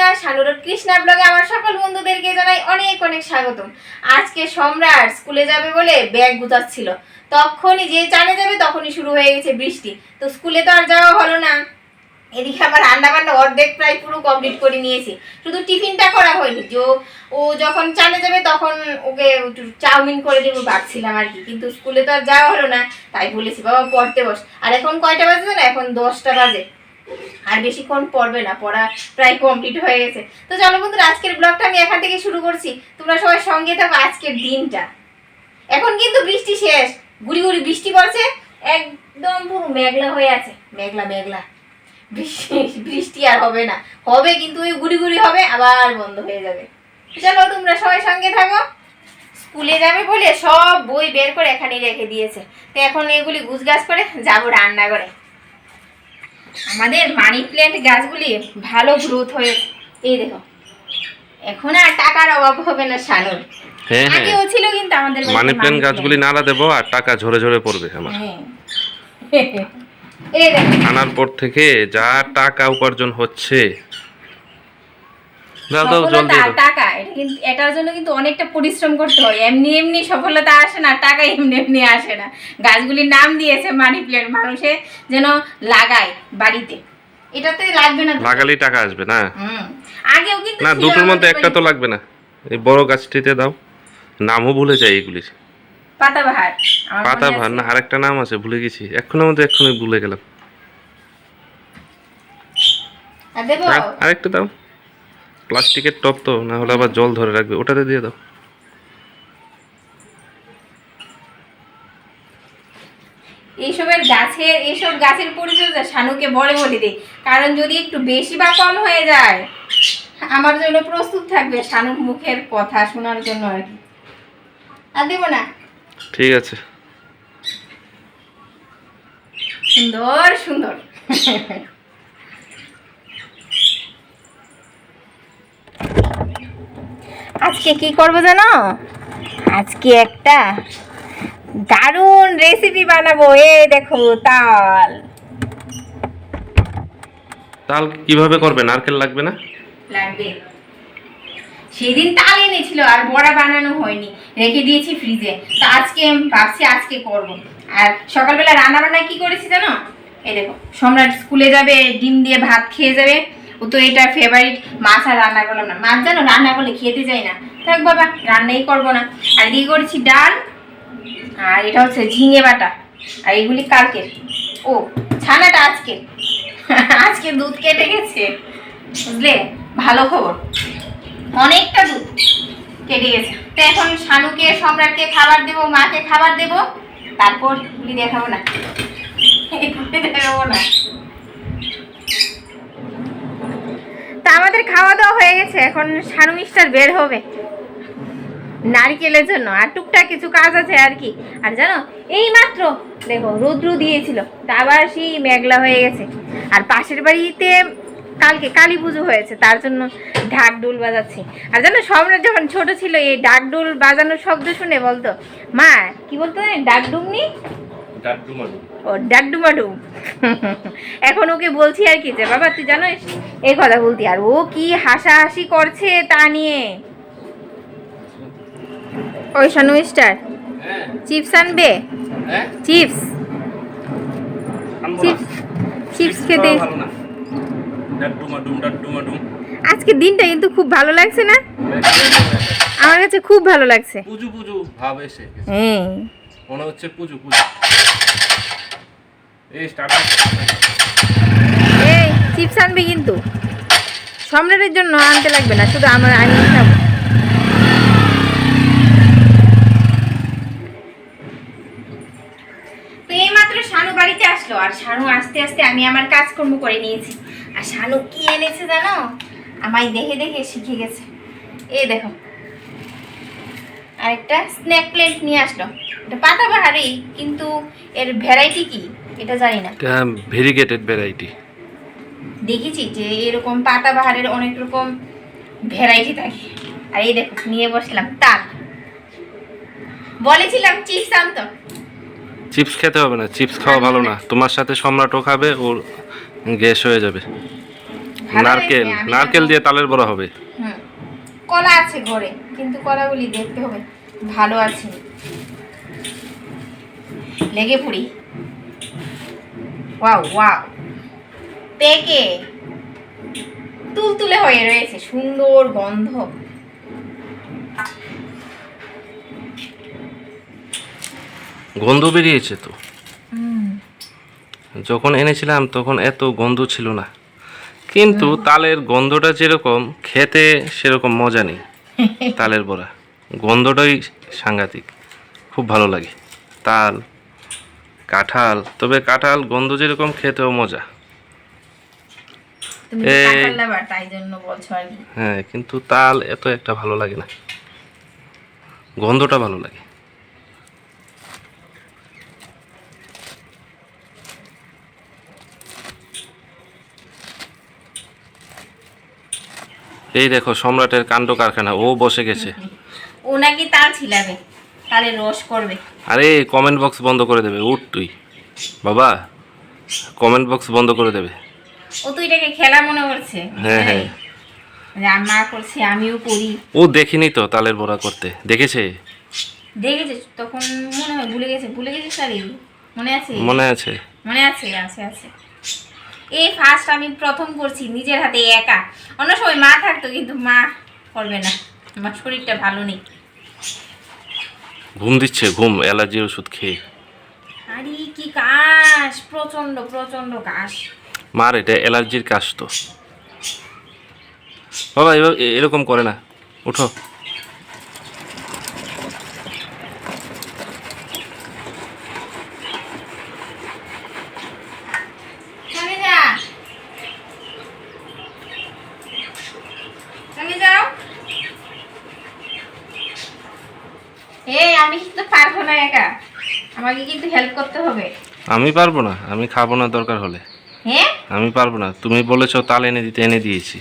কৃষ্ণা শানুর কৃষ্ণা ব্লগে আমার সকল বন্ধুদেরকে জানাই অনেক অনেক স্বাগতম। আজকে সম্রাট স্কুলে যাবে বলে ব্যাগ গুছাচ্ছিল, তখনই যে চানে যাবে তখনই শুরু হয়ে গেছে বৃষ্টি। তো স্কুলে তো আর যাওয়া হলো না। এদিকে আমার রান্না বান্না অর্ধেক প্রায় পুরো কমপ্লিট করে নিয়েছি, শুধু টিফিনটা করা হয়নি। যে ও যখন চানে যাবে তখন ওকে চাউমিন করে দেবো ভাবছিলাম আর কি, কিন্তু স্কুলে তো আর যাওয়া হলো না। তাই বলেছি বাবা পড়তে বস। আর এখন কয়টা বাজে না? এখন 10টা বাজে, আর বেশিক্ষণ পড়বে না, পড়া প্রায় কমপ্লিট হয়ে গেছে। তো চলো বন্ধুরা, আজকের ব্লগটা আমি এখান থেকে শুরু করছি, তোমরা সবাই সঙ্গে থাকো। আজকের দিনটা এখন কিন্তু বৃষ্টি শেষ, গুড়ি গুড়ি বৃষ্টি পড়ছে, একদম পুরো মেঘলা হয়ে আছে, মেঘলা মেঘলা। বৃষ্টি আর হবে না, হবে কিন্তু ওই গুড়ি গুড়ি হবে, আবার বন্ধ হয়ে যাবে। চলো তোমরা সবাই সঙ্গে থাকো। স্কুলে যাবে বলে সব বই বের করে এখানে রেখে দিয়েছে, তো এখন এগুলি গুছগাছ করে যাবো রান্না করে। আমাদের মানি প্ল্যান্ট গাছগুলি ভালো গ্রোথ হয়েছে, এই দেখো। এখন আর টাকার অভাব হবে না শানুর। হ্যাঁ হ্যাঁ, আগেও ছিল কিন্তু আমাদের মানি প্ল্যান্ট গাছগুলি নাড়া দেবো আর টাকা ঝরে ঝরে পড়বে আমার। এই দেখো, আনার পর থেকে যা টাকা উপার্জন হচ্ছে। দাও দাও জলদি দাও। টাকা এটা কিন্তু, এটার জন্য কিন্তু অনেকটা পরিশ্রম করতে হয়, এমনি এমনি সফলতা আসে না, টাকা এমনি এমনি আসে না। গাছগুলির নাম দিয়েছে মানি প্ল্যান্ট, মানুষে যেন লাগায় বাড়িতে। এটাতে লাগবে না, লাগালেই টাকা আসবে না? আগেও কিন্তু না, দুটোর মধ্যে একটা তো লাগবে না। এই বড় গাছটিতে দাও, নামও ভুলে যাই এগুলির। পাতাবাহার, পাতাবাহার না, আরেকটা নাম আছে ভুলে গেছি, এক্ষুনি মধ্যে এক্ষুনি ভুলে গেলাম। আর দেবো আরেকটা দাও, প্লাস্টিকের টপ তো, না হলে আবার জল ধরে রাখবে, ওটাতে দিয়ে দাও। এইসব গাছের পরিচর্যা শানুকে বলে দিই, কারণ যদি একটু বেশি বা কম হয়ে যায় আমার জন্য প্রস্তুত থাকবে শানুর মুখের কথা শোনার জন্য আর কি। আর দেবো না? ঠিক আছে। সুন্দর সুন্দর। আজকে কি করবো জানো? আজকে একটা দারুণ রেসিপি বানাবো। এই দেখো, তাল। তাল কিভাবে করবে? নারকেল লাগবে না? লাগবে। সেদিন তাল এনেছিল আর বড়া বানানো হয়নি, রেখে দিয়েছি ফ্রিজে। তো আজকে ভাবছি আজকে করব। আর সকালবেলা রান্না বান্না কি করেছি জানো? এই দেখো, সম্রাট স্কুলে যাবে, ডিম দিয়ে ভাত খেয়ে যাবে, ও তো এটা ফেভারিট। মাছ আর রান্না করলাম না, মাছ জানো রান্না করলে খেতে চাই না। থাক বাবা, রান্নাই করবো না। আর এদিকে করেছি ডাল, আর এটা হচ্ছে ঝিঙে বাটা, আর এগুলি কালকের। ও ছানাটা আজকে, আজকে দুধ কেটে গেছে, বুঝলে? ভালো খবর, অনেকটা দুধ কেটে গেছে। তো এখন শানুকে সম্রাটকে খাবার দেবো, মাকে খাবার দেবো, তারপর এগুলি দেখাবো না, দেখাবো না। তা আমাদের খাওয়া দাওয়া হয়ে গেছে, এখন শানু মিস্টার বের হবে নারকেলের জন্য, আর টুকটাক কিছু কাজ আছে আর কি। আর জানো, এই মাত্র দেখো রৌদ্র দিয়েছিল, তা আবার সেই মেঘলা হয়ে গেছে। আর পাশের বাড়িতে কালকে কালী পুজো হয়েছে, তার জন্য ঢাক ডোল বাজাচ্ছে। আর জানো, সম্রাট যখন ছোট ছিল এই ঢাক ডোল বাজানোর শব্দ শুনে বলতো, মা কি বলতো, ডাক ডুমনি, ও ডাকডুমাডুম। এখন ওকে বলছি আর কি, যে বাবা তুই জানিস এই কথা বলতি, আর ও কি হাসাহাসি করছে তা নিয়ে। ওই শানু মিস্টার চিপস আনবে? চিপস চিপস চিপস খেতে। আজকে দিনটা কিন্তু খুব ভালো লাগছে না? আমার কাছে খুব ভালো লাগছে। পুজু পুজু ভাব এসে হ্যাঁ, মনে হচ্ছে পুজু পুজু। এই স্টার্ট। এই চিপস আনবে কিন্তু সম্রাটের জন্য আনতে লাগবে না, শুধু আমি খাবো। তো এই মাত্র শানু বাড়িতে আসলো, আর শানু আস্তে আস্তে আমি আমার কাজকর্ম করে নিয়েছি। আর শানু কি এনেছে জানো? আমায় দেখে দেখে শিখে গেছে। এই দেখো, আরেকটা স্ন্যাক প্লেট নিয়ে আসলো। এটা পাতাবাহারই, কিন্তু এর ভ্যারাইটি কি এটা জানি না। এটা ভেরিগেটেড ভ্যারাইটি। দেখেছি যে এরকম পাতাবাহারের অনেক রকম ভ্যারাইটি থাকে। আর এই দেখো নিয়ে বসলাম তাল। বলেছিলাম চিপস আনতো। চিপস খেতে হবে না, চিপস খাওয়া ভালো না। তোমার সাথে সম্রাটও খাবে, ওর গ্যাস হয়ে যাবে। ভালো নারকেল হয়েছে, আমি নারকেল যখন- দিয়ে তালের বড়া হবে। হুম, কলা আছে ঘরে, কিন্তু কলাগুলি দেখতে হবে ভালো আছে, লেগে পড়ি। ওয়াও ওয়াও, পেকে তুলতুলে হয়ে রয়েছে, সুন্দর গন্ধ। গন্ধ বেরিয়েছে তো। যখন এনেছিলাম তখন এত গন্ধ ছিল না, কিন্তু তালের গন্ধটা যেরকম খেতে সেরকম মজা নেই। তালের বড়া গন্ধটাই সাংঘাতিক, খুব ভালো লাগে। তাল, কাঁঠাল, তবে কাঁঠাল গন্ধ যেরকম খেতেও মজা। তুমি তো এই- কাঁঠাল লাভার, তাই জন্য বলছো আর কি। হ্যাঁ, কিন্তু তাল এত একটা ভালো লাগে না, গন্ধটা ভালো লাগে। এই দেখো সম্রাটের কাণ্ড কারখানা, ও বসে গেছে। ও নাকি তাল ছিলাবে, তালের রস করবে। আরে কমেন্ট বক্স বন্ধ করে দেবে, উঠ তুই বাবা, কমেন্ট বক্স বন্ধ করে দেবে। ও তো এটাকে খেলা মনে করছে। হ্যাঁ, হ্যাঁ। রান্না করছে, আমিও করি। ও দেখিনি তো তালের বড়া করতে, দেখেছে? দেখেছে তখন, মনে হয় ভুলে গেছে, ভুলে গেছে সারি, মনে আছে? মনে আছে? মনে আছে, আছে আছে। এই ফার্স্ট আমি প্রথম করছি নিজের হাতে একা। অন্য সময় মা থাকতো, কিন্তু মা করবে না, আমার শরীরটা ভালো নেই। ঘুম দিচ্ছে, ঘুম, অ্যালার্জির ওষুধ খেয়ে। আরে কি কাশ, প্রচন্ড প্রচন্ড কাশ। মার এটা অ্যালার্জির কাশ তো বাবা, এবার এরকম করে না, উঠো। চলে যা, চলে যাও। এই আমি কিন্তু পারবো না একা, আমাকে কিন্তু হেল্প করতে হবে। আমি পারবো না, আমি খাবো না দরকার হলে। হ্যাঁ, আমি পারবো না, তুমি বলেছো তাল এনে দিতে, এনে দিয়েছি।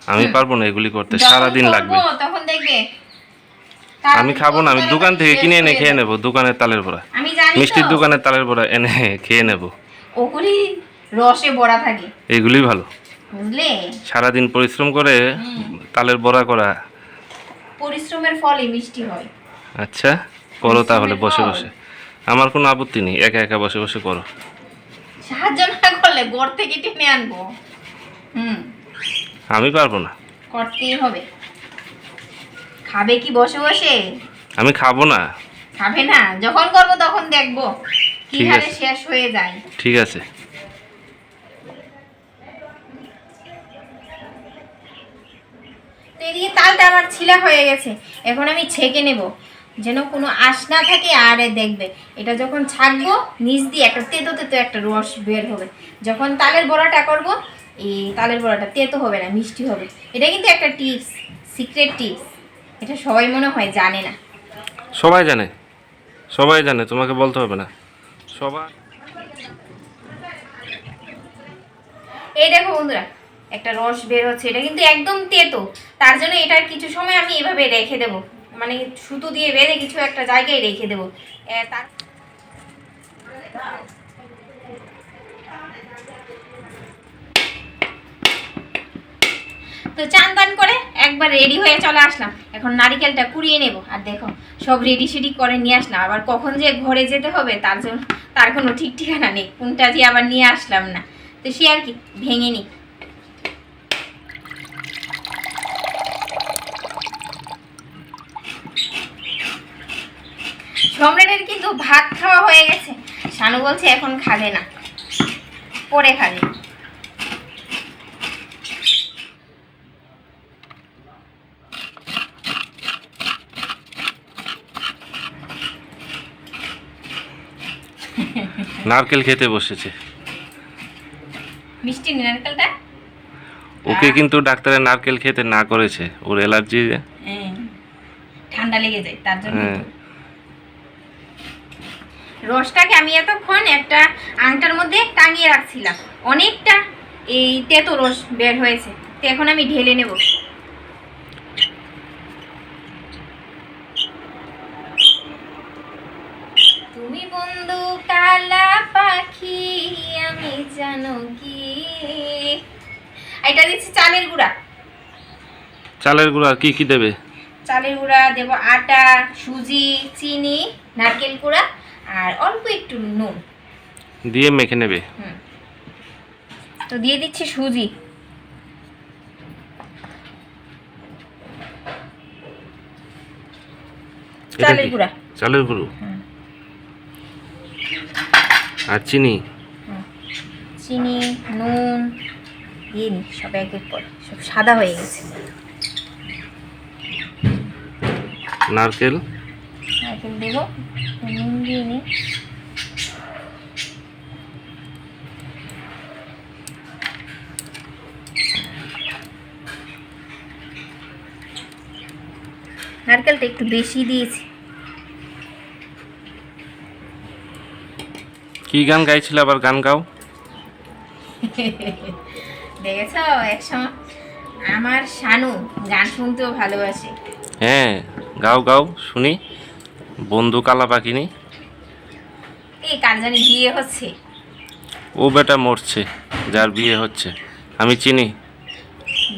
আমি পারবো না এগুলি করতে, যখন সারাদিন করবো লাগবে। তখন দেখবে। আমি খাবো না, আমি দোকান থেকে কিনে এনে খেয়ে নেবো, দোকানের তালের বড়া, আমি জানি মিষ্টির তো, দোকানের তালের বড়া এনে খেয়ে নেবো। ওগুলি রসে ভরা থাকে, এইগুলি ভালো। বুঝলে? সারাদিন পরিশ্রম করে তালের বড়া করা। পরিশ্রমের ফলে মিষ্টি হয়। আচ্ছা, করো তাহলে বসে পরিশ্রমের বসে, আমার কোনো আপত্তি নেই, একা একা বসে বসে করো। সাহায্য না করলে ঘর থেকে টেনে আনবো। আমি পারবো না। করতেই হবে। খাবে কি বসে বসে? আমি খাবো না। খাবে না, যখন করবো তখন দেখবো কি ঠিক হারে আছে। শেষ হয়ে যায়। ঠিক আছে। তো এদিকে তালটা আমার ছিলা হয়ে গেছে, এখন আমি ছেঁকে নেব, যেন কোনো আঁশ না থাকে। আর দেখবে এটা যখন ছাকবো, নিচ দিয়ে একটা তেতো তেতো একটা রস বের হবে। যখন তালের বড়াটা করব, এই তালের বড়াটা তেতো হবে না, মিষ্টি হবে। এটা কিন্তু একটা টিপস, সিক্রেট টিপস, এটা সবাই মনে হয় জানে না। সবাই জানে, সবাই জানে, তোমাকে বলতে হবে না, সবাই। এই দেখো বন্ধুরা, একটা রস বের হচ্ছে, এটা কিন্তু একদম তেতো। তার জন্য এটা কিছু সময় আমি এভাবে রেখে দেবো, মানে সুতো দিয়ে বেঁধে কিছু একটা জায়গায় রেখে দেবো। তার তো চান টান করে একবার রেডি হয়ে চলে আসলাম। এখন নারিকেলটা কুড়িয়ে নেব, আর দেখো সব রেডি সেডি করে নিয়ে আসলাম। আবার কখন যে ঘরে যেতে হবে তার জন্য তার কোনো ঠিক ঠিকানা নেই, কোনটা যে আবার নিয়ে আসলাম না, তো সে আর কি, ভেঙে নিই। সম্রাটের কিন্তু ভাত খাওয়া হয়ে গেছে, শানু বলছে এখন খাবে না, পরে খাবে। নারকেল খেতে বসেছে। মিষ্টি নারকেলটা ওকে কিন্তু ডাক্তারের নারকেল খেতে না করেছে, ওর অ্যালার্জি। ঠান্ডা লেগে যায় তার জন্য। হ্যাঁ। রসটাকে আমি এতক্ষণ একটা আংটার মধ্যে টাঙিয়ে রাখছিলাম, অনেকটা এই তেতো রস বের হয়েছে। তো এখন আমি ঢেলে নেব। তুমি বন্ধু কালা পাখি, আমি জানো কি, এটা দিচ্ছি চালের গুঁড়া। চালের গুঁড়ো আর কি কি দেবে? চালের গুঁড়া দেব, আটা, সুজি, চিনি, নারকেল গুঁড়া আর অল্প একটু নুন দিয়ে মেখে নেবে। তো দিয়ে দিচ্ছি সুজি। এটা চালের কি? গুঁড়া। চালের গুঁড়ো আর চিনি। চিনি, নুন দিয়ে নি সব এক এক করে, সব সাদা হয়ে গেছে। নারকেল নারকেল দেব, নুন দিয়ে নি। নারকেলটা একটু বেশি দিয়েছি। কি গান গাইছিল, আবার গান গাও। দেখেছ একসময় আমার শানু গান শুনতেও ভালোবাসে। হ্যাঁ গাও গাও শুনি। বন্ধু কালা পাখিনি। এই কার জানি বিয়ে হচ্ছে। ও বেটা মরছে, যার বিয়ে হচ্ছে আমি চিনি।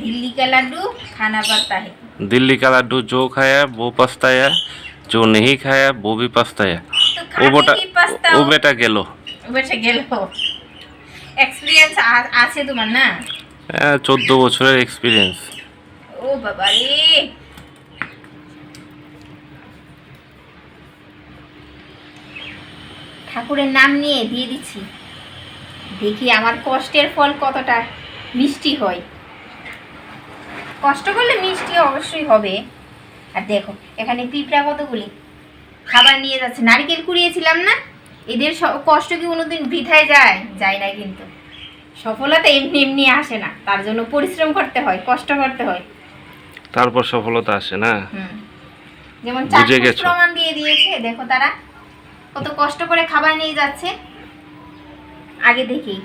दिल्ली का लड्डू खाना पड़ता है। दिल्ली का लड्डू जो खाया वो पछताया, जो नहीं खाया वो भी पछताया। तो खाते भी पछताओ। ও বেটা গেল। বেঁচে গেল। এক্সপেরিয়েন্স আছে তোমার না? হ্যাঁ 14 বছরের এক্সপিরিয়েন্স। ও বাবা রে। ঠাকুরের নাম নিয়ে দিয়ে দিচ্ছি, দেখি আমার কষ্টের ফল কতটা মিষ্টি হয়। কষ্ট করলে মিষ্টি অবশ্যই হবে। আর দেখো এখানে পিঁপড়া কতগুলি খাবার নিয়ে যাচ্ছে। নারকেল কুড়িয়েছিলাম না, এদের কষ্ট কি কোনোদিন বৃথায় যায়? যায় না। কিন্তু সফলতা এমনি এমনি আসে না, তার জন্য পরিশ্রম করতে হয়, কষ্ট করতে হয়, তারপর সফলতা আসে না। যেমন বুঝে চাক্ষুষ গেছো। প্রমাণ দিয়ে দিয়েছে, দেখো তারা কত কষ্ট করে খাবার নিয়ে যাচ্ছে। আগে দেখি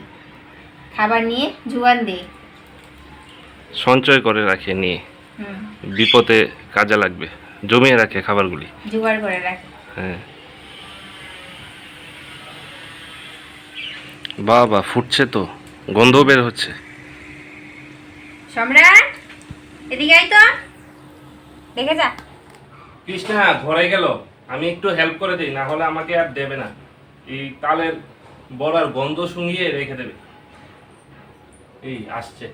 খাবার নিয়ে জুয়ান দে। সঞ্চয় করে রাখে নিয়ে, বিপদে কাজে লাগবে, জমিয়ে রাখে খাবারগুলি, জোগাড় করে রাখে। হ্যাঁ বাবা ফুটছে তো, গন্ধ বের হচ্ছে। সম্রাট এদিকে আয় তো, দেখে যা। কৃষ্ণা ঘরে গেল, আমি একটু হেল্প করে দিই, না হলে আমাকে আর দেবে না। এই তালের বড়ার গন্ধ শুঙিয়ে রেখে দেবে। এই আসছে,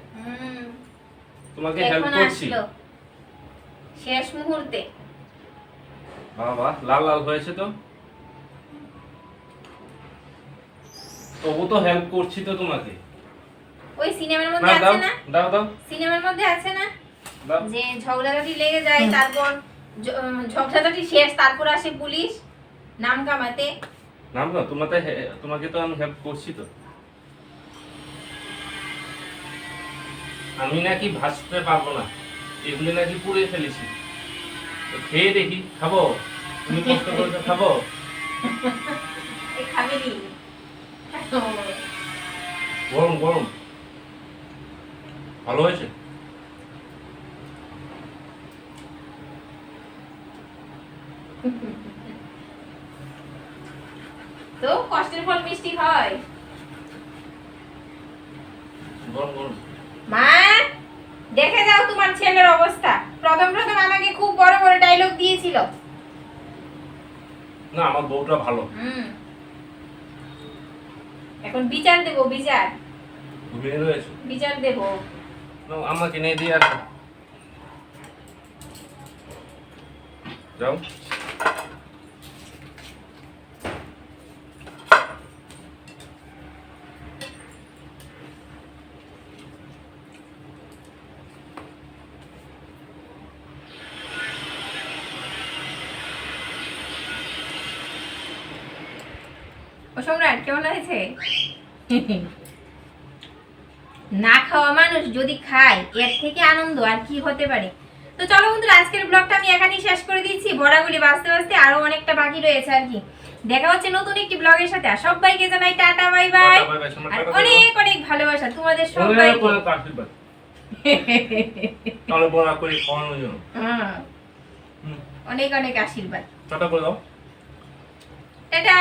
তোমাকে হেল্প এখন করছি। আসলো শেষ মুহূর্তে। বাবা লাল লাল হয়েছে তো, তবু তো হেল্প করছি তো তোমাকে। ওই সিনেমার না মধ্যে দাও আছে না, দাও দাও সিনেমার মধ্যে আছে না দাও। যে ঝগড়াঝাটি লেগে যায়, তারপর ঝগড়াঝাটি শেষ, তারপর আসে পুলিশ নাম কামাতে। নাম না তোমাকে, তোমাকে তো আমি হেল্প করছি তো। আমি নাকি ভাজতে পারবো না, এগুলি নাকি পুড়ে ফেলেছি। তো খেয়ে দেখি, খাবো? তুমি কষ্ট করে খাবো। এই খাবি নি? গরম গরম, ভালো হয়েছে। তো কষ্টের ফল মিষ্টি হয়। গরম গরম। মা দেখে যাও তোমার ছেলের অবস্থা। প্রথম প্রথম আমাকে খুব বড় বড় ডায়লগ দিয়েছিল। না আমার বউটা ভালো। এখন বিচার দেব, বিচার ঘুমিয়ে রয়েছে। বিচার দেব। নাও, আমাকে নিয়ে দিয়ে আসো। যাও। ও সম্রাট কেমন হয়েছে? না খাওয়া মানুষ যদি খায়, এর থেকে আনন্দ আর কি হতে পারে। তো চলো বন্ধুরা, আজকের ব্লগটা আমি এখানেই শেষ করে দিচ্ছি। বড়াগুলি বাঁচতে বাঁচতে আরো অনেকটা বাকি রয়েছে আর কি। দেখা হচ্ছে নতুন একটি ব্লগের সাথে। আর সবাইকে জানাই টাটা বাই বাই, আর অনেক অনেক ভালোবাসা তোমাদের সবাইকে। অনেক অনেক আশীর্বাদ। টাটা করে দাও। টাটা।